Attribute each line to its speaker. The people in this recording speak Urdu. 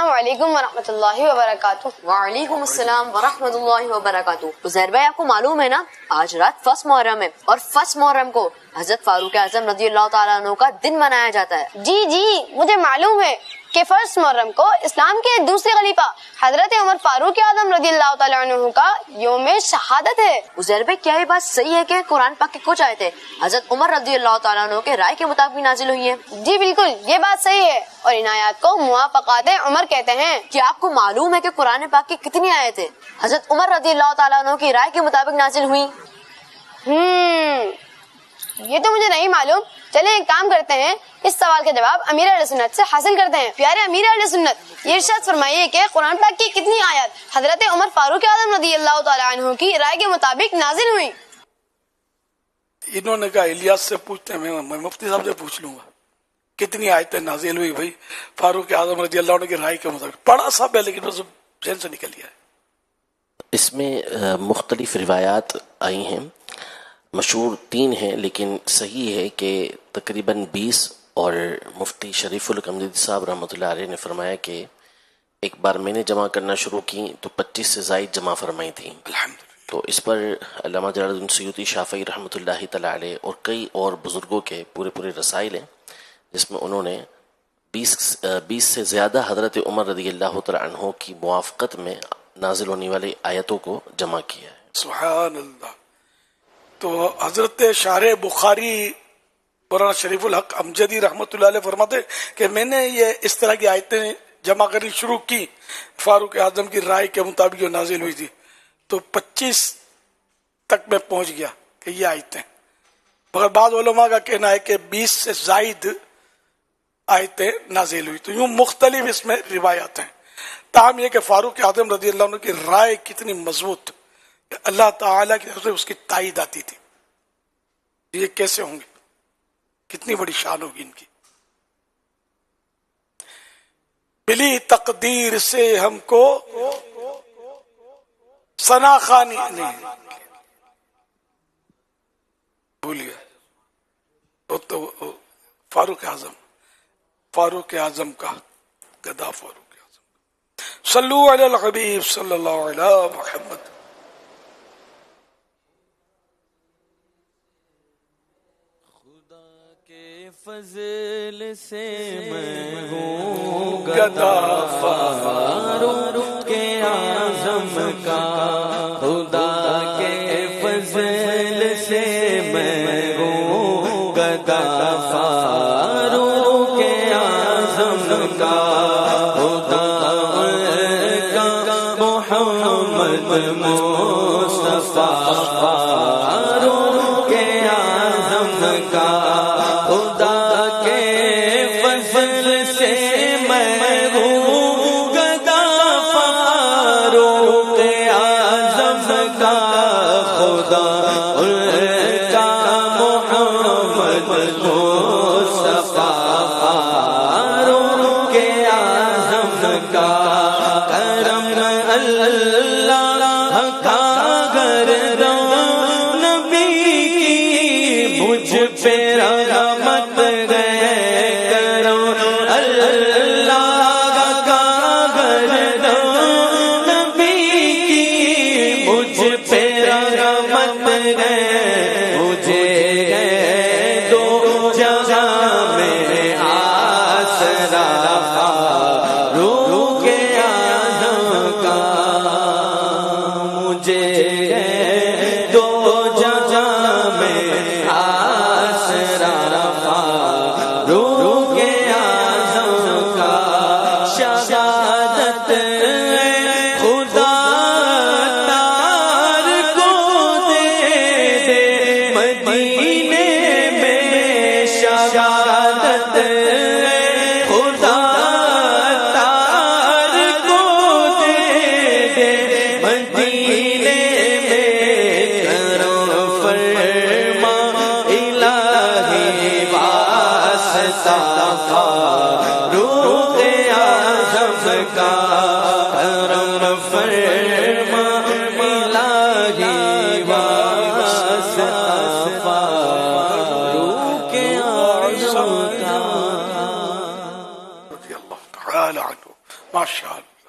Speaker 1: السلام علیکم ورحمۃ اللہ وبرکاتہ۔
Speaker 2: وعلیکم السلام ورحمۃ اللہ وبرکاتہ۔ عزیر بھائی، آپ کو معلوم ہے نا آج رات 1 محرم ہے، اور 1 محرم کو حضرت فاروق اعظم رضی اللہ تعالیٰ عنہ کا دن منایا جاتا ہے۔
Speaker 1: جی مجھے معلوم ہے کہ 1 محرم کو اسلام کے دوسرے خلیفہ حضرت عمر فاروق اعظم رضی اللہ تعالیٰ عنہ کا یوم شہادت ہے۔
Speaker 2: عزیر بھائی، کیا یہ بات صحیح ہے کہ قرآن پاک کے کچھ آیتیں حضرت عمر رضی اللہ تعالیٰ عنہ کے رائے کے مطابق نازل ہوئی ہیں؟
Speaker 1: جی بالکل، یہ بات صحیح ہے، اور ان آیات کو موافقات عمر کہتے ہیں۔
Speaker 2: کیا آپ کو معلوم ہے کہ قرآن پاک کی کتنی آیتیں حضرت عمر رضی اللہ تعالیٰ عنہ کی رائے کے مطابق نازل ہوئی؟
Speaker 1: یہ تو مجھے نہیں معلوم۔ چلیں ایک کام کرتے ہیں، اس سوال کا جواب امیر اہل سنت سے حاصل کرتے ہیں۔ پیارے امیر اہل سنت، یہ ارشاد فرمائیے کہ قرآن پاک کی کتنی آیات حضرت عمر فاروق اعظم رضی اللہ تعالیٰ عنہ کی رائے کے مطابق نازل ہوئی؟
Speaker 3: انہوں نے کہا الیاس سے پوچھتے ہیں، میں مفتی صاحب سے پوچھ لوں گا کتنی آیتیں نازل ہوئی بھائی فاروق اعظم رضی اللہ عنہ کی رائے کے مطابق۔ پڑھا سب ہے لیکن بس ذہن سے نکل گیا ہے۔
Speaker 4: اس میں مختلف روایات آئی ہیں، مشہور 3 ہیں، لیکن صحیح ہے کہ تقریباً 20، اور مفتی شریف القمدی صاحب رحمۃ اللہ علیہ نے فرمایا کہ ایک بار میں نے جمع کرنا شروع کی تو 25 سے زائد جمع فرمائی تھیں۔
Speaker 3: الحمدللہ۔
Speaker 4: تو اس پر علامہ جلال الدین سیوطی شافعی رحمۃ اللہ تعالی علیہ اور کئی اور بزرگوں کے پورے رسائل ہیں، جس میں انہوں نے 20 سے زیادہ حضرت عمر رضی اللہ تعالی عنہ کی موافقت میں نازل ہونے والی آیتوں کو جمع کیا ہے۔
Speaker 3: سبحان اللہ۔ تو حضرت شارح بخاری مولانا شریف الحق امجدی رحمۃ اللہ علیہ فرماتے کہ میں نے یہ اس طرح کی آیتیں جمع کرنی شروع کی فاروق اعظم کی رائے کے مطابق جو نازل ہوئی تھی، تو 25 تک میں پہنچ گیا کہ یہ آیتیں، مگر بعض علماء کا کہنا ہے کہ 20 سے زائد آیتیں نازل ہوئی۔ تو یوں مختلف اس میں روایات ہیں، تاہم یہ کہ فاروق اعظم رضی اللہ عنہ کی رائے کتنی مضبوط، اللہ تعالیٰ کی طرف سے اس کی تائید آتی تھی۔ یہ کیسے ہوں گے، کتنی بڑی شان ہوگی ان کی۔ ملی تقدیر سے ہم کو ثنا خانی نہیں بھول گیا، تو فاروق اعظم کا گدا فاروق اعظم۔ صلو علی الحبیب صلی اللہ علیہ محمد۔
Speaker 5: فضل سے میں ہوں گدا فاروق اعظم کا، خدا کے فضل سے میں ہوں گدا فاروق اعظم کا، خدا کا محمد مصطفیٰ فاروق اعظم کا، خدا کے فضل سے میں ہوں گدا فاروق اعظم کا، خدا کا محمد مصطفیٰ فاروق اعظم کا، کرم اللہ کا گردان نبی کی مجھ پہ رحمت گئے، کرم اللہ کا گردان نبی کی مجھ پہ رحمت گئے، مجھے دو جہاں میں آسرا فاروق اعظم کا، مجھے دو جہاں میں آسرا فاروق اعظم کا، شہادت خدا تار کو دے دے مدینے میں، شہادت خدا تار کو دے دے مدینے میں، کرم فرما الہی واسطہ فاروق اعظم کا، کرم فرما الہی واسطہ فاروق اعظم کا۔
Speaker 3: رضی اللہ تعالی عنہ ماشاء اللہ.